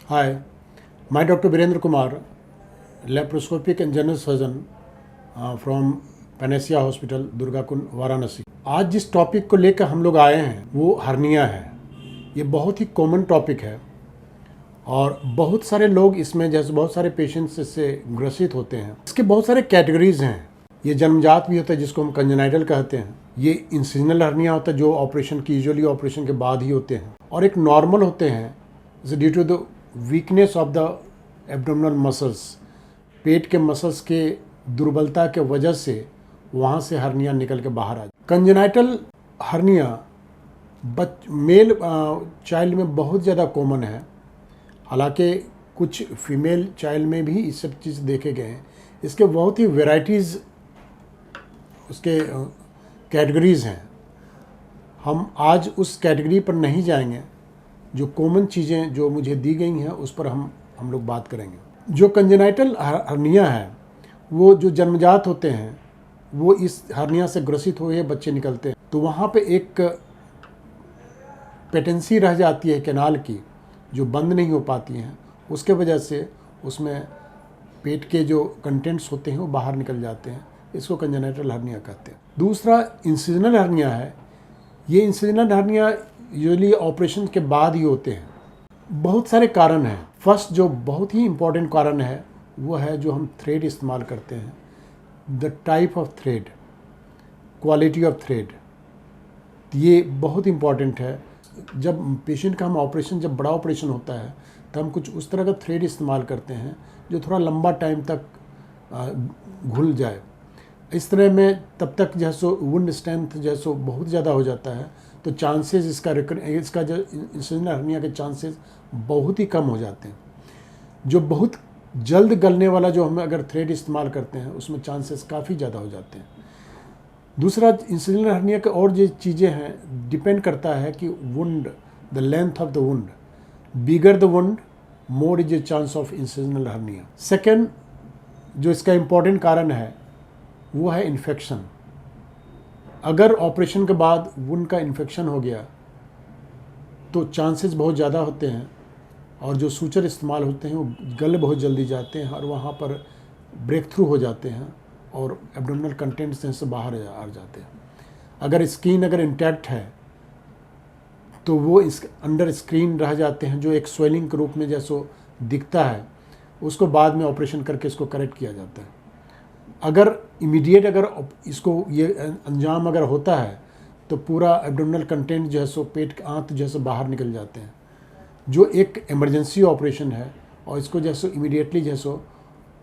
Hi, my Dr. Virendra Kumar, laparoscopic and general surgeon from Panacea hospital Durgakund Varanasi. आज जिस topic को लेकर हम लोग आए हैं वो हर्निया है। ये बहुत ही कॉमन टॉपिक है और बहुत सारे लोग इसमें, जैसे बहुत सारे पेशेंट्स इससे ग्रसित होते हैं। इसके बहुत सारे कैटेगरीज हैं। ये जन्मजात भी होता है जिसको हम कंजेनाइटल कहते हैं। ये इंसिजनल हर्निया होता है जो ऑपरेशन की, यूजुअली ऑपरेशन के बाद ही होते हैं। और एक नॉर्मल होते हैं due to the weakness of the abdominal muscles, पेट के मसल्स के दुर्बलता के वजह से वहाँ से हर्निया निकल के बाहर आ जाए। कंजेनाइटल हर्निया मेल चाइल्ड में बहुत ज़्यादा कॉमन है, हालांकि कुछ फीमेल चाइल्ड में भी ये सब चीज़ देखे गए हैं। इसके बहुत ही वेराइटीज़ उसके कैटेगरीज़ हैं। हम आज उस कैटेगरी पर नहीं जाएंगे, जो कॉमन चीज़ें जो मुझे दी गई हैं उस पर हम लोग बात करेंगे। जो कंजेनाइटल हर्निया है वो जो जन्मजात होते हैं वो इस हर्निया से ग्रसित हुए बच्चे निकलते हैं तो वहाँ पे एक पेटेंसी रह जाती है कैनाल की, जो बंद नहीं हो पाती हैं। उसके वजह से उसमें पेट के जो कंटेंट्स होते हैं वो बाहर निकल जाते हैं। इसको कंजेनाइटल हर्निया कहते हैं। दूसरा इंसिजनल हर्निया है। ये इंसिजनल हर्निया यूजुअली ऑपरेशन के बाद ही होते हैं। बहुत सारे कारण हैं। फर्स्ट जो बहुत ही इम्पॉर्टेंट कारण है वो है जो हम थ्रेड इस्तेमाल करते हैं, the type of thread, quality of thread, ये बहुत इम्पॉर्टेंट है। जब पेशेंट का हम ऑपरेशन, जब बड़ा ऑपरेशन होता है तो हम कुछ उस तरह का थ्रेड इस्तेमाल करते हैं जो थोड़ा लंबा टाइम तक घुल जाए। इस तरह में तब तक जैसो वुंड स्ट्रेंथ जैसो बहुत ज़्यादा हो जाता है तो चांसेस इसका जो इंसिजनल हर्निया के चांसेस बहुत ही कम हो जाते हैं। जो बहुत जल्द गलने वाला जो हम अगर थ्रेड इस्तेमाल करते हैं उसमें चांसेस काफ़ी ज़्यादा हो जाते हैं। दूसरा, इंसिजनल हर्निया के और जो चीज़ें हैं डिपेंड करता है कि wound, the length of the wound, bigger the wound more is a chance of incisional hernia. Second जो इसका इम्पॉर्टेंट कारण है वो है इन्फेक्शन। अगर ऑपरेशन के बाद वुंड का इन्फेक्शन हो गया तो चांसेस बहुत ज़्यादा होते हैं और जो सूचर इस्तेमाल होते हैं वो गल बहुत जल्दी जाते हैं और वहाँ पर ब्रेक थ्रू हो जाते हैं और एब्डोमिनल कंटेंट्स से बाहर आ जाते हैं। अगर स्किन अगर इंटैक्ट है तो वो इस अंडर स्क्रीन रह जाते हैं, जो एक स्वेलिंग के रूप में जैसो दिखता है। उसको बाद में ऑपरेशन करके इसको करेक्ट किया जाता है। अगर इमीडिएट अगर इसको ये अंजाम अगर होता है तो पूरा एब्डोमिनल कंटेंट जो है सो पेट आंत जैसे बाहर निकल जाते हैं, जो एक इमरजेंसी ऑपरेशन है और इसको जैसे इमीडिएटली जैसो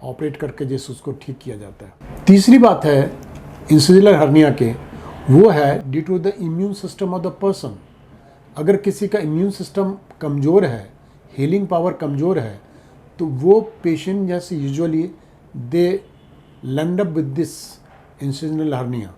ऑपरेट करके जैसे उसको ठीक किया जाता है। तीसरी बात है इंसिजनल हर्निया के, वो है due to the immune system of the person. अगर किसी का इम्यून सिस्टम कमज़ोर है, हीलिंग पावर कमज़ोर है, तो वो पेशेंट जैसे usually they land up with this incisional hernia.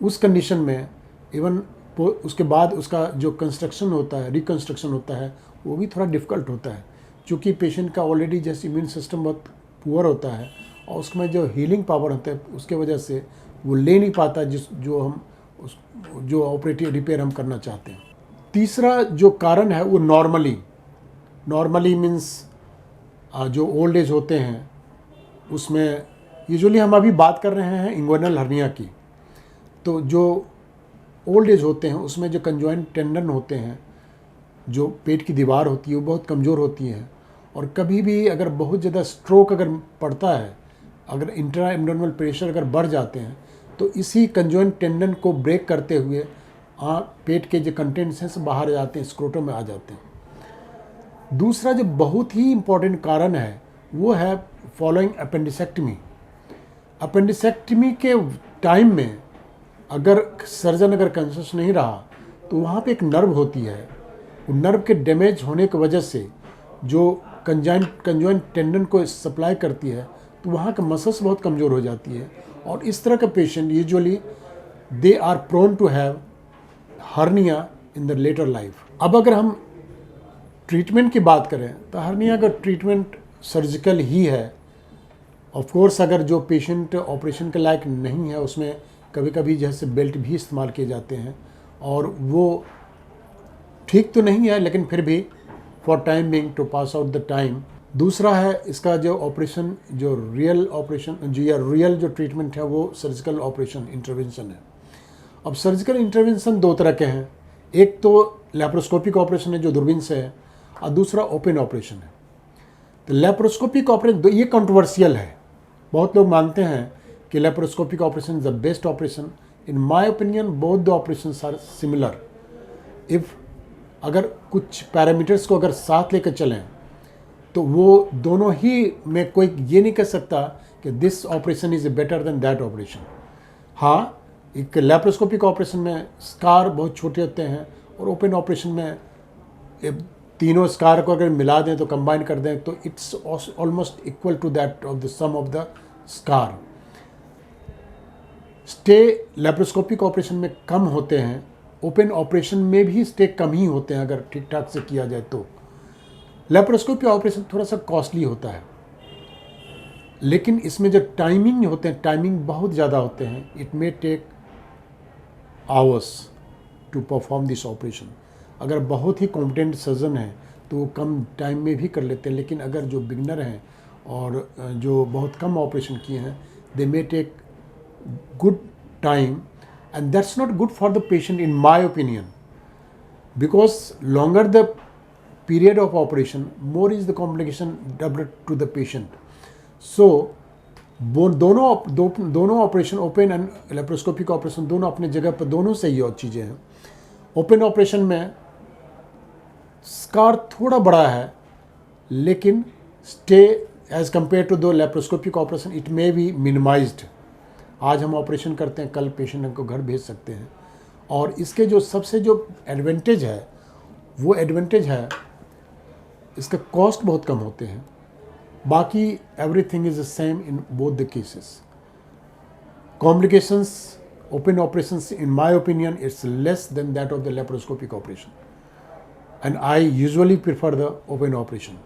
उस कंडीशन में इवन उसके बाद उसका जो कंस्ट्रक्शन होता है, रिकंस्ट्रक्शन होता है, वो भी थोड़ा डिफ़िकल्ट होता है, क्योंकि पेशेंट का ऑलरेडी जैसे इम्यून सिस्टम बहुत पुअर होता है और उसमें जो हीलिंग पावर होता है उसके वजह से वो ले नहीं पाता जो ऑपरेटिव रिपेयर हम करना चाहते हैं। तीसरा जो कारण है वो नॉर्मली मीन्स जो ओल्ड एज होते हैं उसमें यूजुअली हम अभी बात कर रहे हैं इंग्वाइनल हर्निया की। तो जो ओल्ड एज होते हैं उसमें जो कंजॉइंट टेंडन होते हैं, जो पेट की दीवार होती है वो बहुत कमज़ोर होती है और कभी भी अगर बहुत ज़्यादा स्ट्रोक अगर पड़ता है, अगर इंट्रा एब्डोमिनल प्रेशर अगर बढ़ जाते हैं तो इसी कंजॉइंट टेंडन को ब्रेक करते हुए पेट के जो कंटेंट्स हैं सब बाहर आ जाते हैं, स्क्रोटम में आ जाते हैं। दूसरा जो बहुत ही इम्पॉर्टेंट कारण है वो है फॉलोइंग अपेंडिसेक्टमी। अपेंडिसेक्टमी के टाइम में अगर सर्जन अगर कॉन्शियस नहीं रहा तो वहाँ पे एक नर्व होती है, वो नर्व के डैमेज होने की वजह से जो कंजॉइंट टेंडन को सप्लाई करती है तो वहाँ का मसल्स बहुत कमज़ोर हो जाती है और इस तरह का patient usually they are prone to have hernia in the later life. अब अगर हम ट्रीटमेंट की बात करें तो हर्निया का ट्रीटमेंट सर्जिकल ही है। ऑफ कोर्स अगर जो पेशेंट ऑपरेशन के लायक नहीं है उसमें कभी कभी जैसे बेल्ट भी इस्तेमाल किए जाते हैं और वो ठीक तो नहीं है, लेकिन फिर भी for time being to pass out the time. दूसरा है इसका जो ऑपरेशन, जो रियल ऑपरेशन या रियल जो ट्रीटमेंट है वो सर्जिकल ऑपरेशन इंटरवेंशन है। अब सर्जिकल इंटरवेंशन दो तरह के हैं, एक तो लैप्रोस्कोपिक ऑपरेशन है जो दूरबीन से है, और दूसरा ओपन ऑपरेशन है। तो लैप्रोस्कोपिक ऑपरेशन ये कंट्रोवर्शियल है, बहुत लोग मानते हैं कि laparoscopic operation is the best operation. In my opinion both the operations are similar. If अगर कुछ पैरामीटर्स को अगर साथ लेकर चलें तो वो दोनों ही में कोई ये नहीं कह सकता कि this operation is better than that operation. हाँ, एक लैप्रोस्कोपिक ऑपरेशन में स्कार बहुत छोटे होते हैं और ओपन ऑपरेशन में तीनों स्कार को अगर मिला दें तो कंबाइन कर दें तो it's almost equal to that of the sum of the scar. Stay laparoscopic operation में कम होते हैं, ओपन ऑपरेशन में भी स्टे कम ही होते हैं अगर ठीक ठाक से किया जाए तो। लैप्रोस्कोपिक ऑपरेशन थोड़ा सा कॉस्टली होता है, लेकिन इसमें जो टाइमिंग होते हैं, टाइमिंग बहुत ज़्यादा होते हैं। It may take hours to perform this operation. अगर बहुत ही कॉम्पिटेंट सर्जन है तो वो कम टाइम में भी कर लेते हैं, लेकिन अगर जो बिगनर हैं और जो बहुत कम ऑपरेशन किए हैं, they may take good time, and that's not good for the patient in my opinion, because longer the period of operation, more is the complication doubled to the patient. So दोनों operation, open and laparoscopic operation, दोनों अपने जगह पर दोनों सही और चीज़ें हैं। ओपन ऑपरेशन में स्कार थोड़ा बड़ा है, लेकिन stay as compare to the laparoscopic operation it may be minimized. आज हम ऑपरेशन करते हैं, कल पेशेंट को घर भेज सकते हैं। और इसके जो सबसे जो एडवांटेज है वो एडवांटेज है इसका कॉस्ट बहुत कम होते हैं। बाकी everything is the same in both the cases. Complications open operations in my opinion it's less than that of the laparoscopic operation, and I usually prefer the open operation.